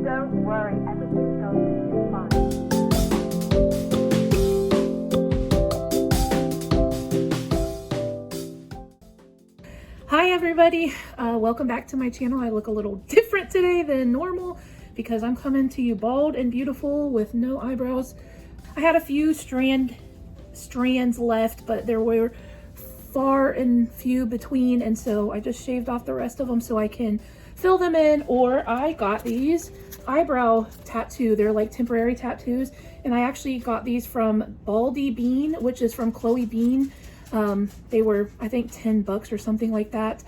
Don't worry, everything's going to be fine. Hi everybody, welcome back to my channel. I look a little different today than normal because I'm coming to you bald and beautiful with no eyebrows. I had a few strands left, but there were far and few between, and so I just shaved off the rest of them so I can fill them in. Or I got these eyebrow tattoo. They're like temporary tattoos, and I actually got these from Baldy Bean, which is from Chloe Bean. They were, I think, $10 or something like that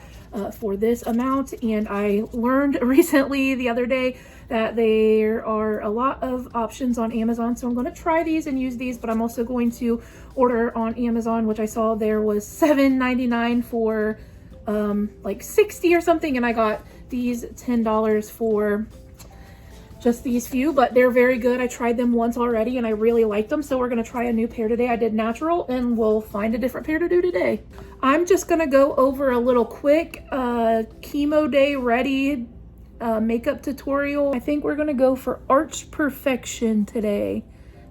for this amount. And I learned recently the other day that there are a lot of options on Amazon. So I'm going to try these and use these, but I'm also going to order on Amazon, which I saw there was $7.99 for like 60 or something. And I got these $10 for just these few, but they're very good. I tried them once already and I really liked them, so we're going to try a new pair today. I did natural and we'll find a different pair to do today. I'm just going to go over a little quick chemo day ready makeup tutorial. I think we're going to go for Arch Perfection today.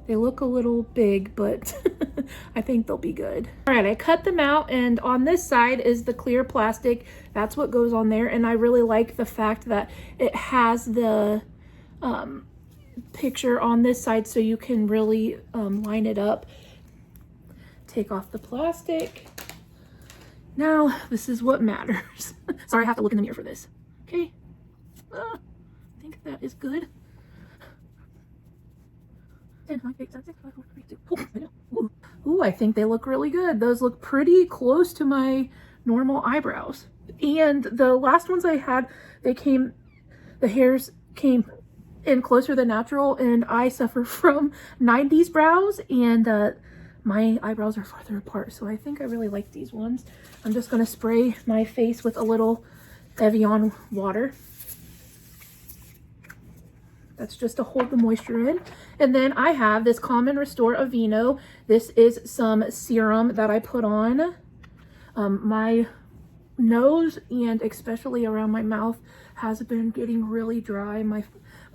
They look a little big, but I think they'll be good. All right, I cut them out, and on this side is the clear plastic. That's what goes on there, and I really like the fact that it has the picture on this side so you can really line it up. Take off the plastic. Now this is what matters. Sorry, I have to look in the mirror for this. Okay, I think that is good. 10, 9, 8, 7, 6, 5, 4, 3, 2. Ooh, I think they look really good. Those look pretty close to my normal eyebrows. And the last ones I had, the hairs came in closer than natural, and I suffer from 90s brows, and my eyebrows are farther apart, so I think I really like these ones. I'm just going to spray my face with a little Evian water. That's just to hold the moisture in. And then I have this Calm and Restore Aveeno. This is some serum that I put on my nose, and especially around my mouth has been getting really dry. My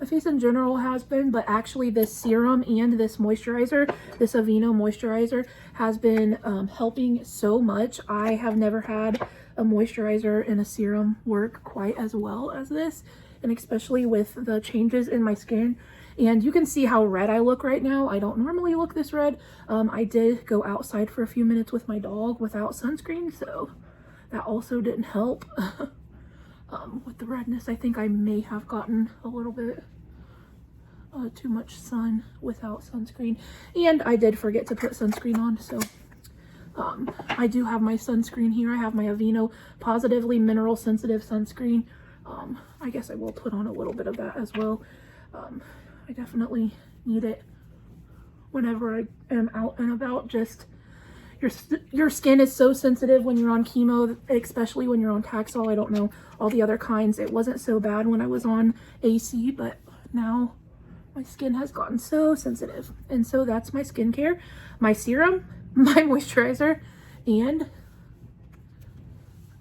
face in general has been, but actually this serum and this moisturizer, this Aveeno moisturizer, has been helping so much. I have never had a moisturizer and a serum work quite as well as this, and especially with the changes in my skin. And you can see how red I look right now. I don't normally look this red. I did go outside for a few minutes with my dog without sunscreen, so that also didn't help. With the redness, I think I may have gotten a little bit too much sun without sunscreen, and I did forget to put sunscreen on, so I do have my sunscreen here. I have my Aveeno Positively Mineral Sensitive Sunscreen. I guess I will put on a little bit of that as well. I definitely need it whenever I am out and about. Just your skin is so sensitive when you're on chemo, especially when you're on Taxol. I don't know all the other kinds. It wasn't so bad when I was on AC, but now my skin has gotten so sensitive. And so that's my skincare, my serum, my moisturizer, and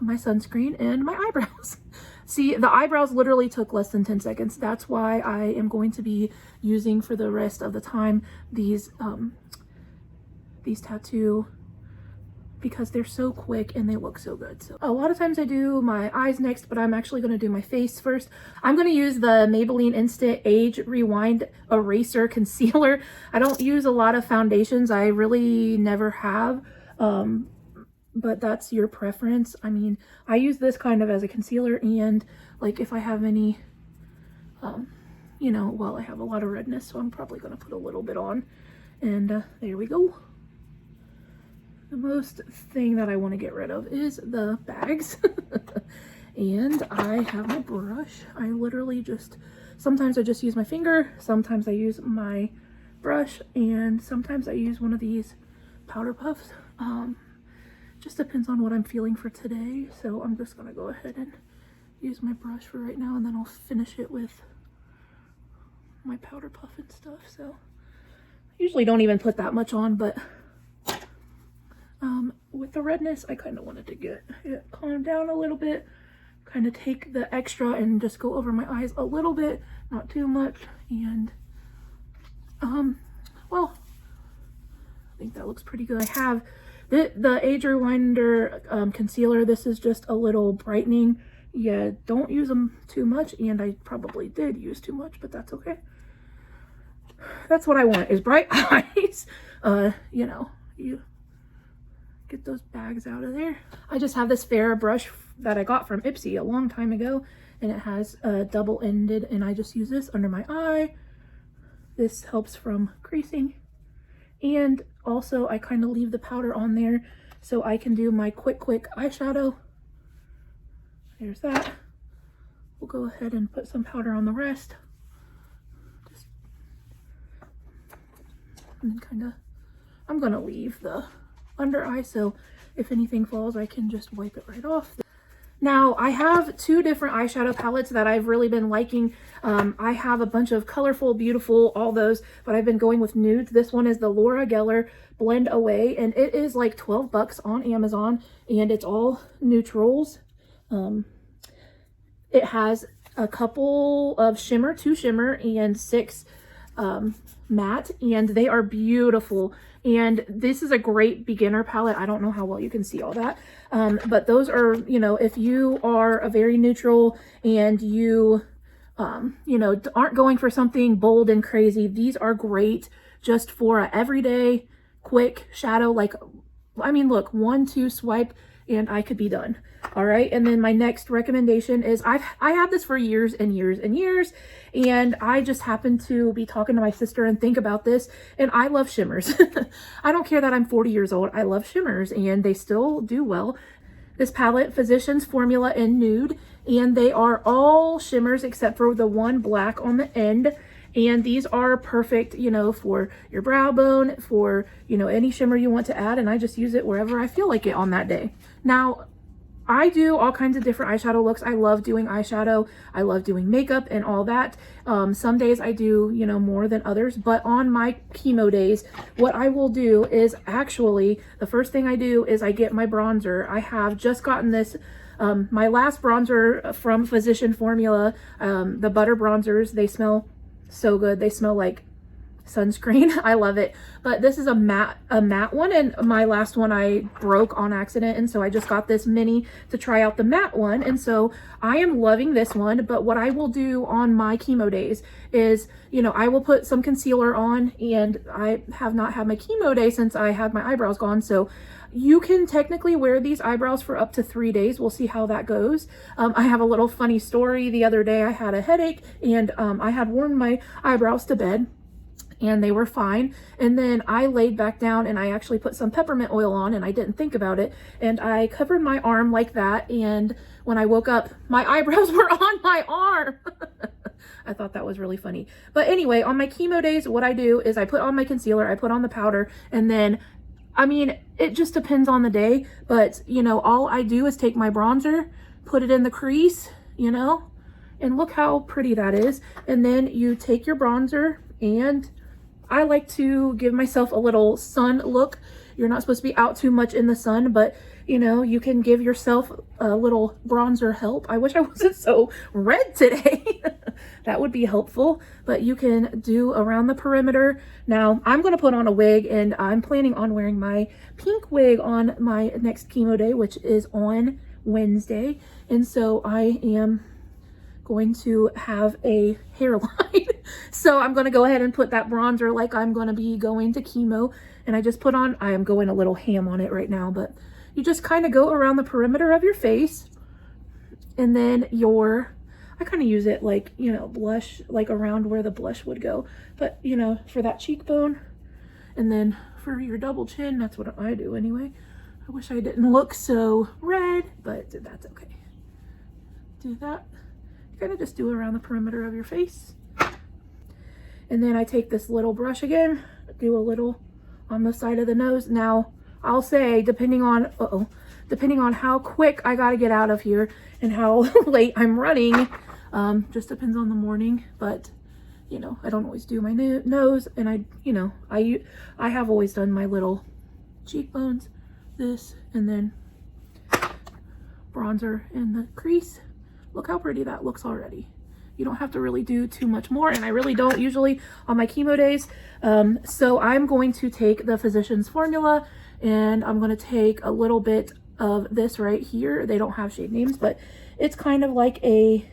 my sunscreen, and my eyebrows. See, the eyebrows literally took less than 10 seconds. That's why I am going to be using for the rest of the time these tattoo, because they're so quick and they look so good. So a lot of times I do my eyes next, but I'm actually going to do my face first. I'm going to use the Maybelline Instant Age Rewind Eraser Concealer. I don't use a lot of foundations. I really never have, but that's your preference. I mean, I use this kind of as a concealer, and like if I have any, you know, well, I have a lot of redness, so I'm probably going to put a little bit on, and there we go. The most thing that I want to get rid of is the bags. And I have my brush. I literally just, sometimes I just use my finger, sometimes I use my brush, and sometimes I use one of these powder puffs. Just depends on what I'm feeling for today. So I'm just going to go ahead and use my brush for right now, and then I'll finish it with my powder puff and stuff. So I usually don't even put that much on, but with the redness, I kind of wanted to get it calmed down a little bit, kind of take the extra and just go over my eyes a little bit, not too much. And well, I think that looks pretty good. I have the Age Rewinder concealer. This is just a little brightening. Yeah, don't use them too much, and I probably did use too much, but that's okay. That's what I want, is bright eyes. You know, you get those bags out of there. I just have this fair brush that I got from Ipsy a long time ago, and it has a double-ended, and I just use this under my eye. This helps from creasing, and also I kind of leave the powder on there so I can do my quick eyeshadow. There's that. We'll go ahead and put some powder on the rest. Just, and kind of, I'm gonna leave the under eye, so if anything falls, I can just wipe it right off. Now, I have two different eyeshadow palettes that I've really been liking. I have a bunch of colorful, beautiful, all those, but I've been going with nudes. This one is the Laura Geller Blend Away, and it is like 12 bucks on Amazon, and it's all neutrals. It has a couple of shimmer, 2 shimmer, and 6 matte, and they are beautiful. And this is a great beginner palette. I don't know how well you can see all that, but those are, you know, if you are a very neutral and you you know, aren't going for something bold and crazy, these are great just for a everyday quick shadow. Like, I mean, look, 1, 2 swipe and I could be done. All right, and then my next recommendation is I had this for years and years and years, and I just happened to be talking to my sister and think about this, and I love shimmers. I don't care that I'm 40 years old. I love shimmers, and they still do well. This palette, Physicians Formula in Nude, and they are all shimmers except for the one black on the end. And these are perfect, you know, for your brow bone, for, you know, any shimmer you want to add. And I just use it wherever I feel like it on that day. Now, I do all kinds of different eyeshadow looks. I love doing eyeshadow. I love doing makeup and all that. Some days I do, you know, more than others. But on my chemo days, what I will do is actually, the first thing I do is I get my bronzer. I have just gotten this, my last bronzer from Physician Formula, the butter bronzers. They smell so good. They smell like sunscreen. I love it. But this is a matte one, and my last one I broke on accident, and so I just got this mini to try out the matte one, and so I am loving this one. But what I will do on my chemo days is, you know, I will put some concealer on, and I have not had my chemo day since I had my eyebrows gone, so you can technically wear these eyebrows for up to 3 days. We'll see how that goes. I have a little funny story. The other day I had a headache, and I had worn my eyebrows to bed, and they were fine. And then I laid back down and I actually put some peppermint oil on, and I didn't think about it. And I covered my arm like that. And when I woke up, my eyebrows were on my arm. I thought that was really funny. But anyway, on my chemo days, what I do is I put on my concealer, I put on the powder, and then, I mean, it just depends on the day. But, you know, all I do is take my bronzer, put it in the crease, you know, and look how pretty that is. And then you take your bronzer, and I like to give myself a little sun look. You're not supposed to be out too much in the sun, but you know, you can give yourself a little bronzer help. I wish I wasn't so red today. That would be helpful, but you can do around the perimeter. Now, I'm going to put on a wig, and I'm planning on wearing my pink wig on my next chemo day, which is on Wednesday. And so I am going to have a hairline. So I'm going to go ahead and put that bronzer like I'm going to be going to chemo. And I just put on, I am going a little ham on it right now, but you just kind of go around the perimeter of your face. And then I kind of use it like, you know, blush, like around where the blush would go. But, you know, for that cheekbone. And then for your double chin, that's what I do anyway. I wish I didn't look so red, but that's okay. Do that. Kind of just do it around the perimeter of your face. And then I take this little brush again, do a little on the side of the nose. Now, I'll say, depending on how quick I gotta get out of here and how late I'm running, just depends on the morning. But, you know, I don't always do my nose, and I have always done my little cheekbones, this, and then bronzer in the crease. Look how pretty that looks already. You don't have to really do too much more, and I really don't usually on my chemo days. So I'm going to take the Physicians Formula, and I'm going to take a little bit of this right here. They don't have shade names, but it's kind of like a,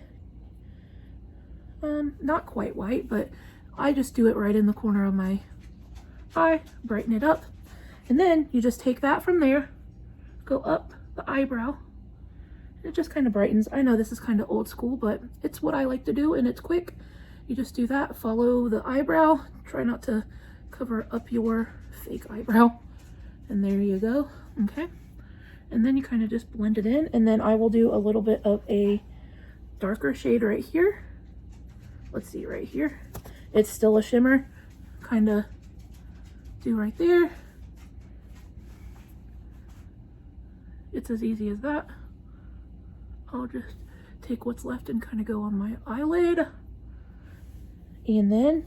not quite white, but I just do it right in the corner of my eye, brighten it up. And then you just take that from there, go up the eyebrow. It just kind of brightens. I know this is kind of old school, but it's what I like to do, and it's quick. You just do that, follow the eyebrow. Try not to cover up your fake eyebrow. And there you go, okay? And then you kind of just blend it in, and then I will do a little bit of a darker shade right here. Let's see, right here. It's still a shimmer, kind of do right there. It's as easy as that. I'll just take what's left and kind of go on my eyelid, and then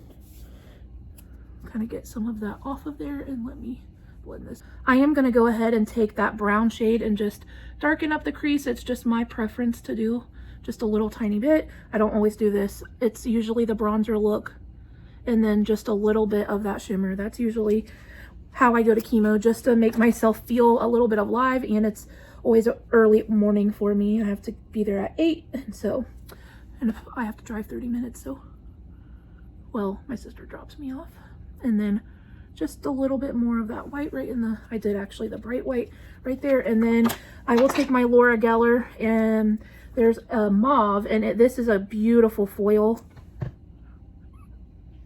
kind of get some of that off of there, and let me blend this. I am going to go ahead and take that brown shade and just darken up the crease. It's just my preference to do just a little tiny bit. I don't always do this. It's usually the bronzer look and then just a little bit of that shimmer. That's usually how I go to chemo, just to make myself feel a little bit alive, and it's always an early morning for me. I have to be there at 8, and if I have to drive 30 minutes, so, well, my sister drops me off. And then just a little bit more of that white right in the, I did actually the bright white right there. And then I will take my Laura Geller, and there's a mauve, and this is a beautiful foil.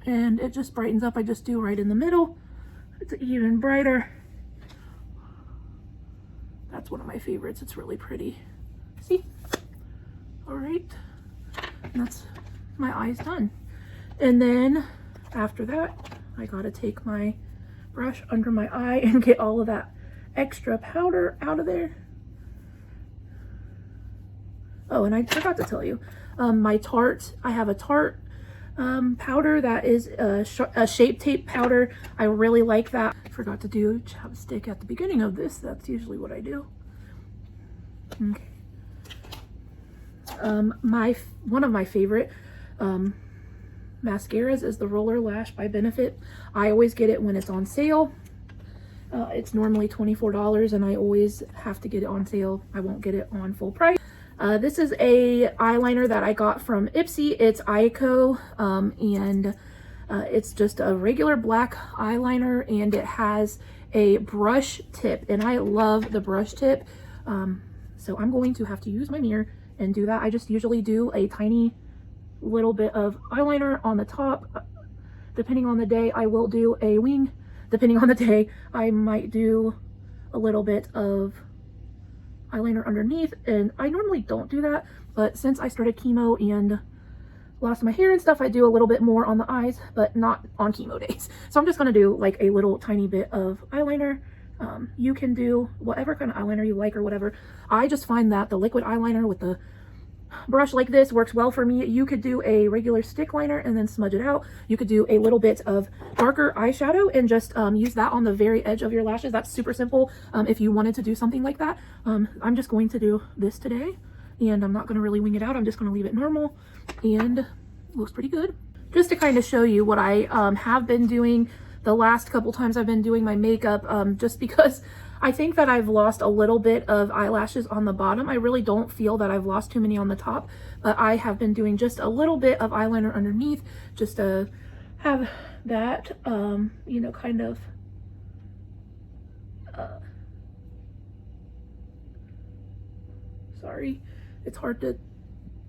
And it just brightens up. I just do right in the middle. It's even brighter. That's one of my favorites. It's really pretty. See? All right. And that's my eyes done. And then after that, I gotta take my brush under my eye and get all of that extra powder out of there. Oh, and I forgot to tell you, my Tarte, I have a Tarte powder that is a Shape Tape powder. I really like that. Forgot to do chapstick at the beginning of this. That's usually what I do. Okay. One of my favorite mascaras is the Roller Lash by Benefit. I always get it when it's on sale. It's normally $24, and I always have to get it on sale. I won't get it on full price. This is a eyeliner that I got from Ipsy. It's Eyeko, and it's just a regular black eyeliner, and it has a brush tip, and I love the brush tip. So I'm going to have to use my mirror and do that. I just usually do a tiny little bit of eyeliner on the top. Depending on the day, I will do a wing. Depending on the day, I might do a little bit of eyeliner underneath, and I normally don't do that, but since I started chemo and lost my hair and stuff, I do a little bit more on the eyes, but not on chemo days. So I'm just going to do like a little tiny bit of eyeliner. You can do whatever kind of eyeliner you like or whatever. I just find that the liquid eyeliner with the brush like this works well for me. You could do a regular stick liner and then smudge it out. You could do a little bit of darker eyeshadow and just use that on the very edge of your lashes. That's super simple if you wanted to do something like that. I'm just going to do this today, and I'm not going to really wing it out. I'm just going to leave it normal, and it looks pretty good. Just to kind of show you what I have been doing the last couple times I've been doing my makeup, just because I think that I've lost a little bit of eyelashes on the bottom. I really don't feel that I've lost too many on the top, but I have been doing just a little bit of eyeliner underneath just to have that, you know, kind of, sorry, it's hard to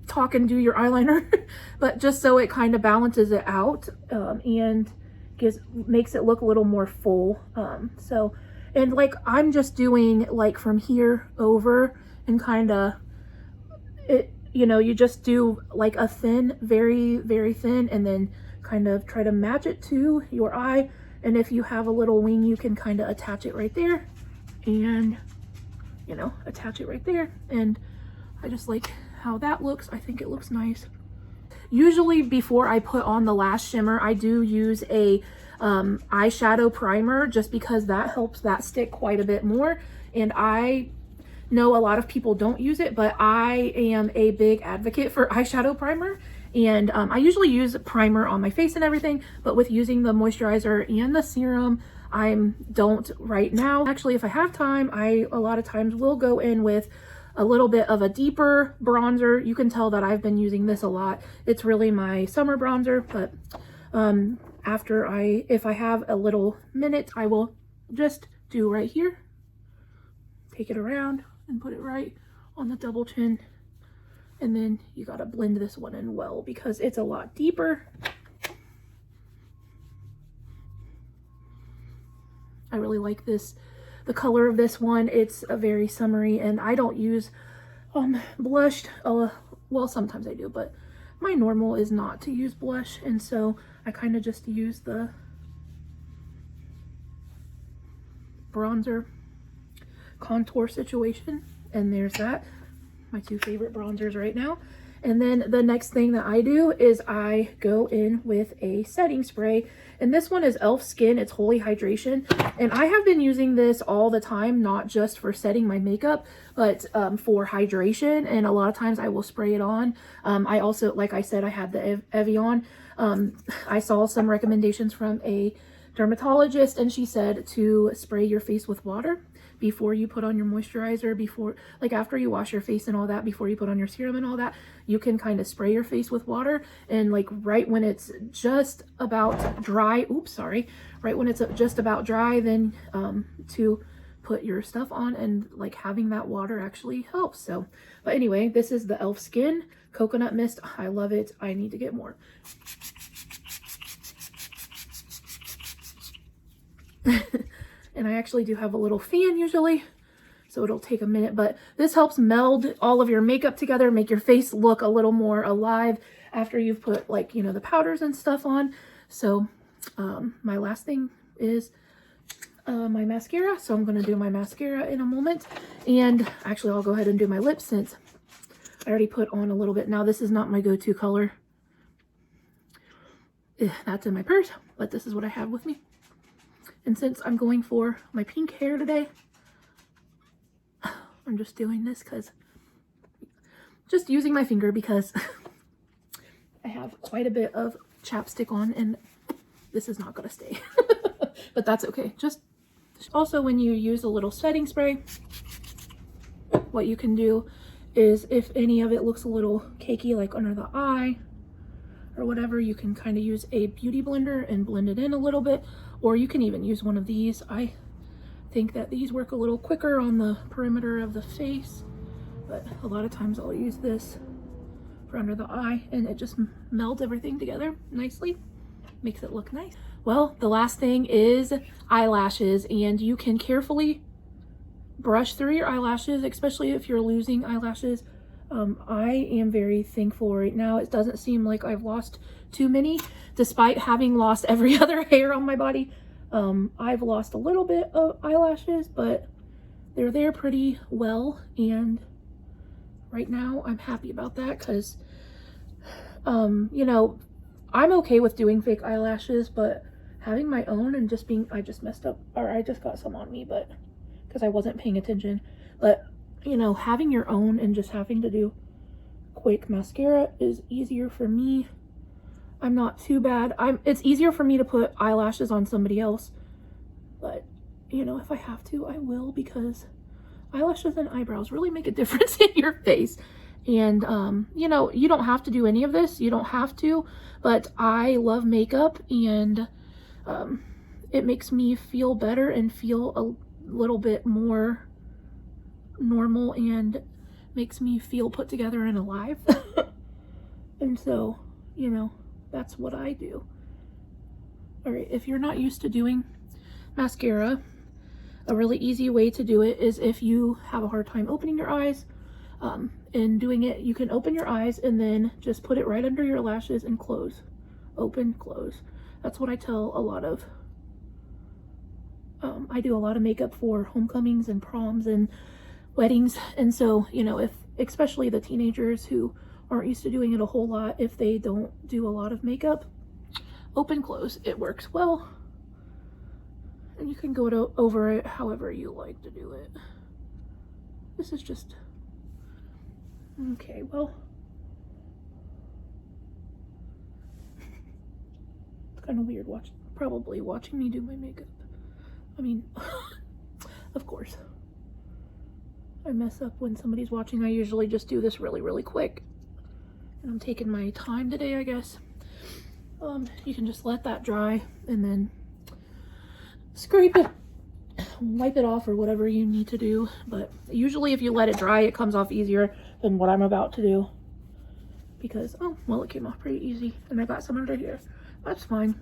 talk and do your eyeliner, but just so it kind of balances it out, and makes it look a little more full. And like I'm just doing like from here over and kind of it, you know, you just do like a thin, very, very thin, and then kind of try to match it to your eye. And if you have a little wing, you can kind of attach it right there, and you know, attach it right there. And I just like how that looks. I think it looks nice. Usually before I put on the Lash shimmer, I do use a eyeshadow primer, just because that helps that stick quite a bit more. And I know a lot of people don't use it, but I am a big advocate for eyeshadow primer. And I usually use primer on my face and everything, but with using the moisturizer and the serum, I don't right now. Actually, if I have time, I a lot of times will go in with a little bit of a deeper bronzer. You can tell that I've been using this a lot. It's really my summer bronzer, but if I have a little minute, I will just do right here. Take it around and put it right on the double chin. And then you gotta blend this one in well because it's a lot deeper. I really like this, the color of this one. It's a very summery, and I don't use blush. Well, sometimes I do, but my normal is not to use blush, and so I kind of just use the bronzer contour situation. And there's that, my two favorite bronzers right now. And then the next thing that I do is I go in with a setting spray, and this one is e.l.f. Skin. It's Holy Hydration, and I have been using this all the time, not just for setting my makeup, but for hydration. And a lot of times I will spray it on. I also, like I said, I had the Evian. I saw some recommendations from a dermatologist, and she said to spray your face with water before you put on your moisturizer, before, like after you wash your face and all that, before you put on your serum and all that, you can kind of spray your face with water, and like right when it's just about dry, right when it's just about dry, then to put your stuff on, and like having that water actually helps. So, but anyway, this is the e.l.f. Skin Coconut Mist. I love it. I need to get more. And I actually do have a little fan usually, so it'll take a minute, but this helps meld all of your makeup together, make your face look a little more alive after you've put, like, you know, the powders and stuff on. So my last thing is my mascara. So I'm going to do my mascara in a moment, and actually I'll go ahead and do my lips since I already put on a little bit. Now this is not my go-to color. That's in my purse, but this is what I have with me. And since I'm going for my pink hair today, I'm just doing this because, just using my finger because I have quite a bit of chapstick on, and this is not going to stay. But that's okay. Just also, when you use a little setting spray, what you can do is, if any of it looks a little cakey, like under the eye or whatever, you can kind of use a beauty blender and blend it in a little bit. Or you can even use one of these. I think that these work a little quicker on the perimeter of the face, but a lot of times I'll use this for under the eye, and it just melds everything together nicely, makes it look nice. Well, the last thing is eyelashes, and you can carefully brush through your eyelashes, especially if you're losing eyelashes. I am very thankful right now. It doesn't seem like I've lost too many, despite having lost every other hair on my body. I've lost a little bit of eyelashes, but they're there pretty well, and right now I'm happy about that because, you know, I'm okay with doing fake eyelashes, but having my own and just being, I just messed up, or I just got some on me, but because I wasn't paying attention, but you know, having your own and just having to do quick mascara is easier for me. I'm not too bad. It's easier for me to put eyelashes on somebody else, but you know, if I have to, I will, because eyelashes and eyebrows really make a difference in your face. And you know, you don't have to do any of this, you don't have to, but I love makeup, and it makes me feel better and feel a little bit more normal, and makes me feel put together and alive. And so, you know, that's what I do. All right, if you're not used to doing mascara, a really easy way to do it is, if you have a hard time opening your eyes and doing it, you can open your eyes and then just put it right under your lashes and close, open, close. That's what I tell a lot of I do a lot of makeup for homecomings and proms and weddings, and so, you know, if especially the teenagers who aren't used to doing it a whole lot, if they don't do a lot of makeup, open, close, it works well, and you can go over it however you like to do it. This is just, okay, well, it's kind of weird probably watching me do my makeup. I mean, of course. I mess up when somebody's watching. I usually just do this really, really quick. And I'm taking my time today, I guess. You can just let that dry and then scrape it, wipe it off or whatever you need to do. But usually if you let it dry, it comes off easier than what I'm about to do. Because, oh, well, it came off pretty easy. And I got some under here. That's fine.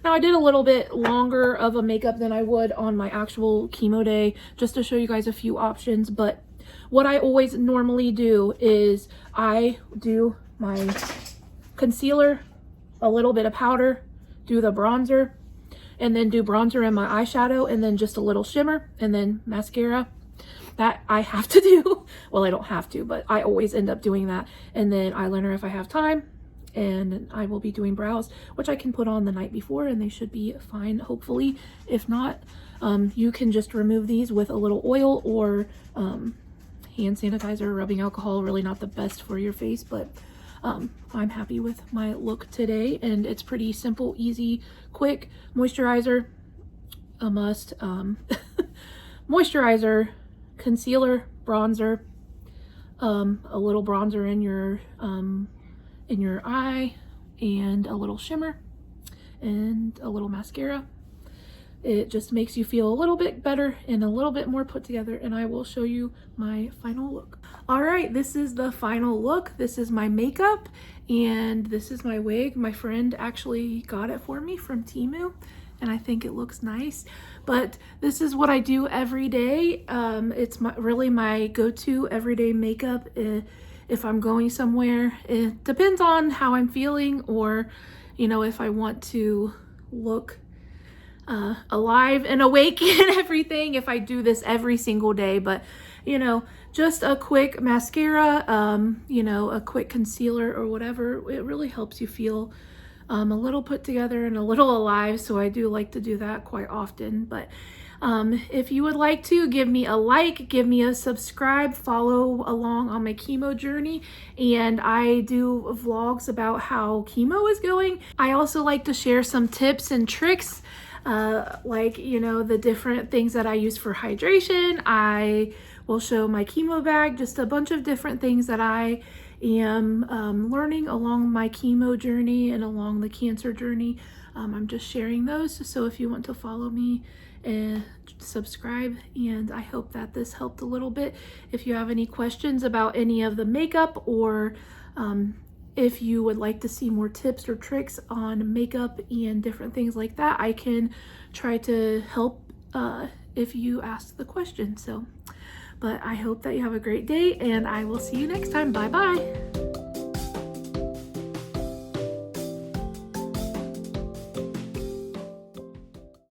Now, I did a little bit longer of a makeup than I would on my actual chemo day, just to show you guys a few options. But what I always normally do is I do my concealer, a little bit of powder, do the bronzer, and then do bronzer in my eyeshadow, and then just a little shimmer, and then mascara. That I have to do. Well, I don't have to, but I always end up doing that. And then eyeliner if I have time. And I will be doing brows, which I can put on the night before and they should be fine, hopefully. If not, you can just remove these with a little oil or hand sanitizer, rubbing alcohol. Really not the best for your face, but I'm happy with my look today, and it's pretty simple, easy, quick. Moisturizer, a must. Moisturizer, concealer, bronzer, a little bronzer in your eye, and a little shimmer, and a little mascara. It just makes you feel a little bit better and a little bit more put together, and I will show you my final look. All right, this is the final look. This is my makeup, and this is my wig. My friend actually got it for me from Temu, and I think it looks nice. But this is what I do every day. It's really my go-to everyday makeup. If I'm going somewhere, it depends on how I'm feeling, or, you know, if I want to look alive and awake and everything, if I do this every single day. But, you know, just a quick mascara, you know, a quick concealer or whatever, it really helps you feel a little put together and a little alive. So I do like to do that quite often. But if you would like to, give me a like, give me a subscribe, follow along on my chemo journey. And I do vlogs about how chemo is going. I also like to share some tips and tricks, like, you know, the different things that I use for hydration. I will show my chemo bag, just a bunch of different things that I am learning along my chemo journey and along the cancer journey. I'm just sharing those. So if you want to follow me and subscribe, and I hope that this helped a little bit. If you have any questions about any of the makeup, or if you would like to see more tips or tricks on makeup and different things like that, I can try to help if you ask the question. So, but I hope that you have a great day, and I will see you next time. Bye bye.